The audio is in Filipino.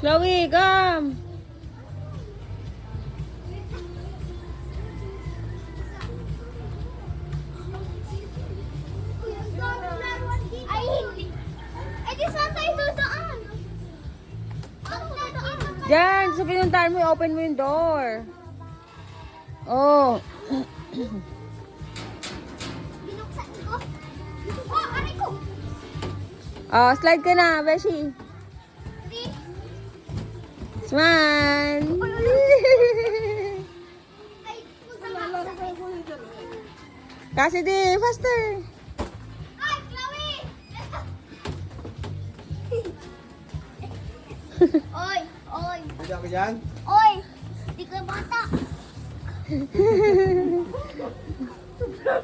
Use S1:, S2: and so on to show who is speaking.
S1: Chloe, come!
S2: Ay, hindi. Eh, di saan tayo dudaan? Ano dudaan?
S1: Diyan, sa pinuntahan mo, open mo yung door. Oh.
S2: Binuksan ko. Oh, aray ko.
S1: Oh, slide ka na, Beshi.
S2: Three.
S1: Smile!
S2: Ay, masama.
S1: Kasi di, faster!
S2: Ay, Chloe! Oy, oy,
S3: Nandiyan ka dyan?
S2: oy! Di ka bata.